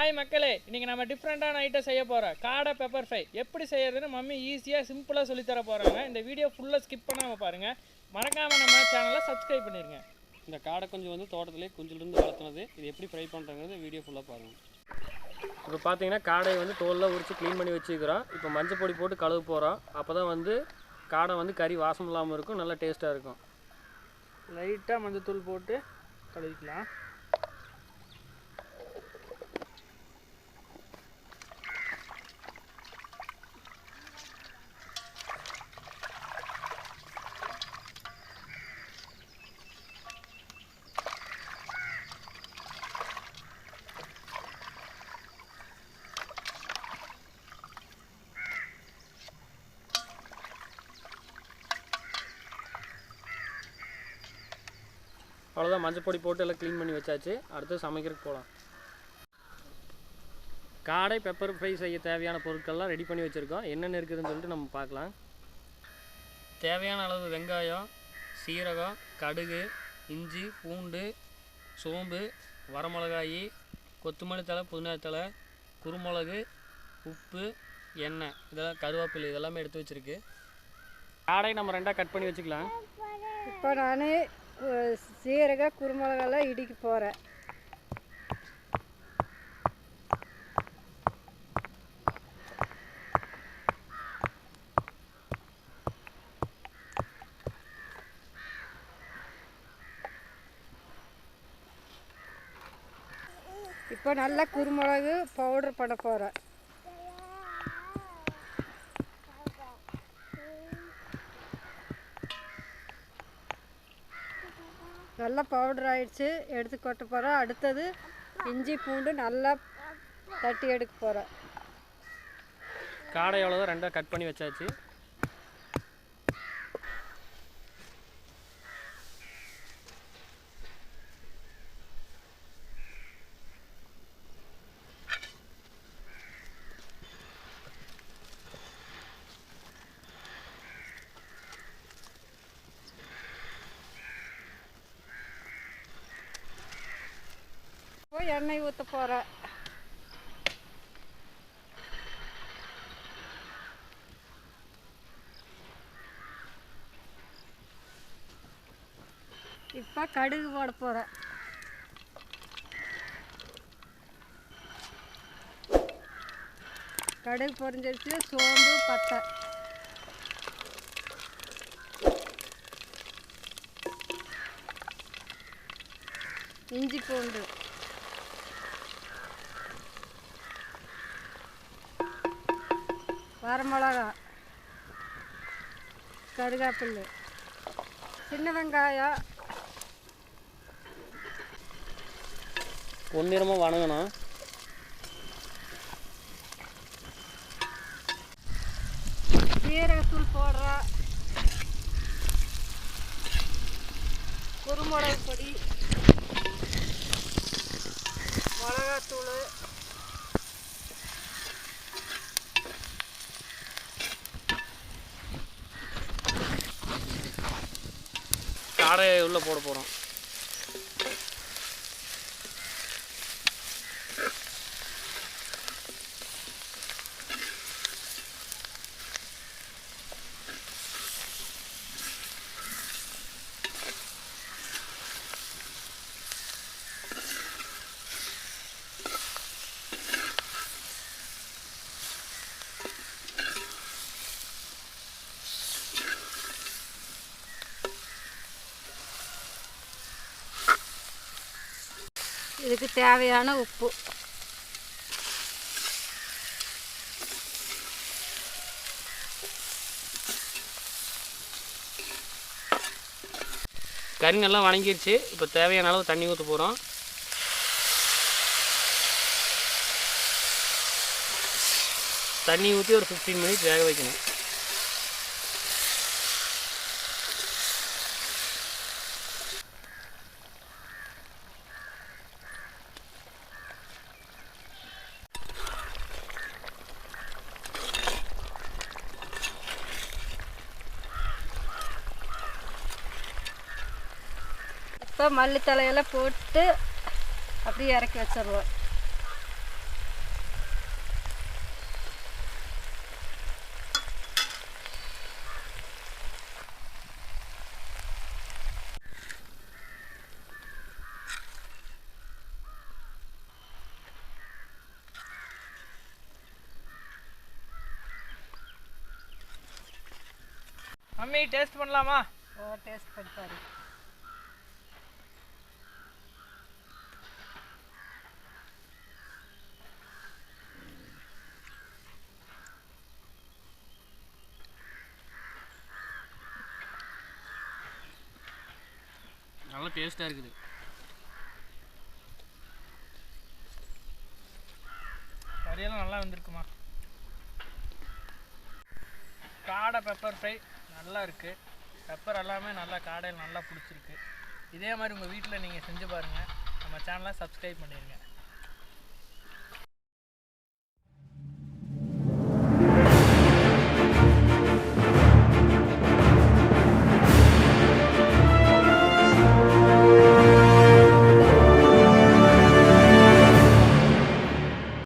Hi மக்களே, இன்றைக்கி நம்ம டிஃப்ரெண்ட்டான ஐட்டம் செய்ய போகிறோம். காடை பெப்பர் ஃப்ரை எப்படி செய்யறதுன்னு மம்மி ஈஸியாக சிம்பிளாக சொல்லித்தர போகிறாங்க. இந்த வீடியோ ஃபுல்லாக ஸ்கிப் பண்ணாமல் பாருங்கள். மறக்காமல் நம்ம சேனலை சப்ஸ்கிரைப் பண்ணிடுங்க. இந்த காடை கொஞ்சம் வந்து தோட்டத்திலே கொஞ்சிலிருந்து வளர்த்துனது. இது எப்படி ஃப்ரை பண்ணுறாங்கிறது வீடியோ ஃபுல்லாக பாருங்கள். இப்போ பார்த்தீங்கன்னா காடையை வந்து தோலில் உரித்து க்ளீன் பண்ணி வச்சுக்கிறோம். இப்போ மஞ்சள் பொடி போட்டு கழுவு போகிறோம். அப்போ தான் வந்து காடை வந்து கறி வாசம் இல்லாமல் இருக்கும், நல்லா டேஸ்ட்டாக இருக்கும். லைட்டாக மஞ்சள் தூள் போட்டு கழுவிக்கலாம். அவ்வளோதான், மஞ்சள் பொடி போட்டு எல்லாம் க்ளீன் பண்ணி வச்சாச்சு. அடுத்து சமைக்கிறதுக்கு போகலாம். காடை பெப்பர் ஃப்ரை செய்ய தேவையான பொருட்கள்லாம் ரெடி பண்ணி வச்சுருக்கோம். என்னென்ன இருக்குதுன்னு சொல்லிட்டு நம்ம பார்க்கலாம். தேவையான அளவு வெங்காயம், சீரகம், கடுகு, இஞ்சி, பூண்டு, சோம்பு, வரமிளகாய், கொத்தமல்லி தழை, புதினா தழை, குருமிளகு, உப்பு, எண்ணெய், இதெல்லாம் கருவேப்பிலை இதெல்லாமே எடுத்து வச்சுருக்கு. காடை நம்ம ரெண்டாக கட் பண்ணி வச்சுக்கலாம். இப்போ நான் சீரக குருமிளகெல்லாம் இடிக்க போகிறேன். இப்போ நல்லா குருமிளகு பவுடர் பண்ண போகிறேன். நல்லா பவுடர் ஆகிடுச்சு, எடுத்து கொட்ட போகிறேன். அடுத்தது இஞ்சி பூண்டு நல்லா தட்டி எடுக்க போகிறேன். காடை எவ்வளோ ரெண்டாக கட் பண்ணி வச்சாச்சு. எண்ணெய் ஊற்ற போகிறேன். இப்போ கடுகு போட போகிறேன். கடுகு பொரிஞ்சிருச்சு. சோம்பு, பட்டை, இஞ்சி பூண்டு, வரமிளகா, கருவேப்பிலை, சின்ன வெங்காயம் பொன்னிறமாக வணங்கணும். சீரகத்தூள் போடுறேன். குருமிளகு பொடி, மிளகாத்தூள், காடை உள்ளே போட போகிறோம். இதுக்கு தேவையான உப்பு. கறி நல்லா வணங்கிடுச்சு. இப்போ தேவையான அளவு தண்ணி ஊற்ற போகிறோம். தண்ணி ஊற்றி ஒரு 15 மினிட்ஸ் வேக வைக்கணும். இப்போ மல்லித்தலையெல்லாம் போட்டு அப்படியே இறக்கி வச்சிடுவோம். மம்மி டேஸ்ட் பண்ணலாமா? டேஸ்ட் பண்ணி பாரு. நல்லா டேஸ்ட்டாக இருக்குது. கறியெல்லாம் நல்லா வந்திருக்குமா? காடை பெப்பர் ஃப்ரை நல்லா இருக்குது. பெப்பர் எல்லாமே நல்லா காடையில் நல்லா பிடிச்சிருக்கு. இதே மாதிரி உங்கள் வீட்டில் நீங்கள் செஞ்சு பாருங்கள். நம்ம சேனலை சப்ஸ்கிரைப் பண்ணிடுங்க.